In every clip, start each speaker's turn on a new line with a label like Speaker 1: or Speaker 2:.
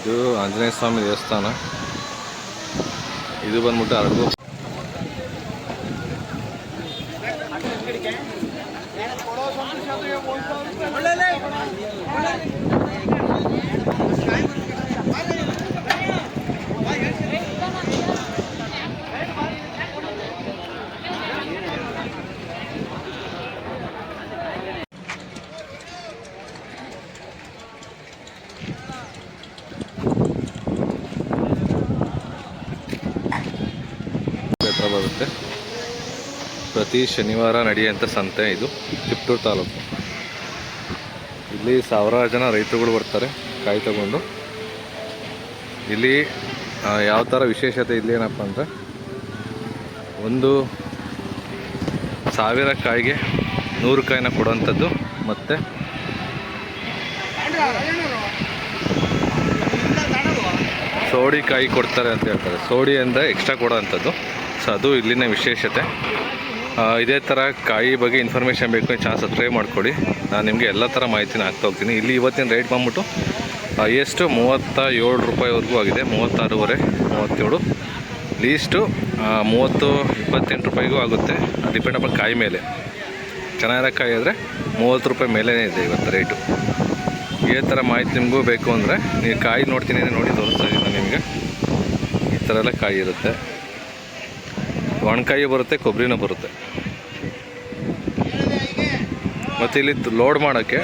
Speaker 1: ಇದು ಆಂಜನೇಯ ಸ್ವಾಮಿ ದೇವಸ್ಥಾನ. ಇದು ಬಂದ್ಬಿಟ್ಟು ಅರಗು. ಬರುತ್ತೆ. ಪ್ರತಿ ಶನಿವಾರ ನಡೆಯುವಂಥ ಸಂತೆ ಇದು ತಿಪ್ಟೂರು ತಾಲೂಕು. ಇಲ್ಲಿ ಸಾವಿರಾರು ಜನ ರೈತರುಗಳು ಬರ್ತಾರೆ ಕಾಯಿ ತಗೊಂಡು. ಇಲ್ಲಿ ಯಾವ ಥರ ವಿಶೇಷತೆ ಇಲ್ಲಿ ಏನಪ್ಪ ಅಂದರೆ, 1,000 ಕಾಯಿಗೆ 100 ಕಾಯಿನ ಕೊಡುವಂಥದ್ದು, ಮತ್ತು ಸೋಡಿ ಕಾಯಿ ಕೊಡ್ತಾರೆ ಅಂತ ಹೇಳ್ತಾರೆ. ಸೋಡಿ ಅಂದರೆ ಎಕ್ಸ್ಟ್ರಾ ಕೊಡೋವಂಥದ್ದು. ಸೊ ಅದು ಇಲ್ಲಿನ ವಿಶೇಷತೆ. ಇದೇ ಥರ ಕಾಯಿ ಬಗ್ಗೆ ಇನ್ಫಾರ್ಮೇಷನ್ ಬೇಕು ಚಾನಲ್ ಸಬ್ಸ್ಕ್ರೈಬ್ ಮಾಡ್ಕೊಳ್ಳಿ. ನಾನು ನಿಮಗೆ ಎಲ್ಲ ಥರ ಮಾಹಿತಿನ ಹಾಕ್ತಾ ಹೋಗ್ತೀನಿ. ಇಲ್ಲಿ ಇವತ್ತಿನ ರೇಟ್ ಬಂದ್ಬಿಟ್ಟು ಹೈಯೆಸ್ಟು 37 ರೂಪಾಯಿವರೆಗೂ ಆಗಿದೆ. 36.5, 37. ಲೀಸ್ಟು 30-28 ರೂಪಾಯಿಗೂ ಆಗುತ್ತೆ. ಡಿಪೆಂಡ್ ಅಪ್ಪ ಕಾಯಿ ಮೇಲೆ. ಚೆನ್ನಾಗಿರೋ ಕಾಯಿ ಆದರೆ 30 ರೂಪಾಯಿ ಮೇಲೇ ಇದೆ ಇವತ್ತು ರೇಟು. ಇದೇ ಥರ ಮಾಹಿತಿ ನಿಮಗೂ ಬೇಕು ಅಂದರೆ ನೀವು ಕಾಯಿ ನೋಡಿ ತೋರಿಸ್ತಾ ಇದ್ದೀನಿ ನಿಮಗೆ. ಈ ಥರ ಎಲ್ಲ ಕಾಯಿ ಇರುತ್ತೆ. ಒಣಕಾಯಿ ಬರುತ್ತೆ, ಕೊಬ್ಬರಿನೂ ಬರುತ್ತೆ. ಮತ್ತು ಇಲ್ಲಿ ಲೋಡ್ ಮಾಡೋಕ್ಕೆ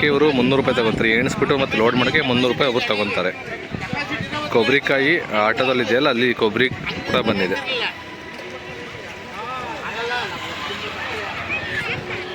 Speaker 1: ಇವರು 300 ರೂಪಾಯಿ ತಗೊತಾರೆ. ಎಣಿಸ್ಬಿಟ್ಟು ಮತ್ತು ಲೋಡ್ ಮಾಡೋಕ್ಕೆ 300 ರೂಪಾಯಿ ಒಬ್ಬರು ತೊಗೊತಾರೆ. ಕೊಬ್ಬರಿಕಾಯಿ ಆಟೋದಲ್ಲಿದೆಯಲ್ಲ, ಅಲ್ಲಿ ಕೊಬ್ಬರಿ ಕೂಡ ಬಂದಿದೆ.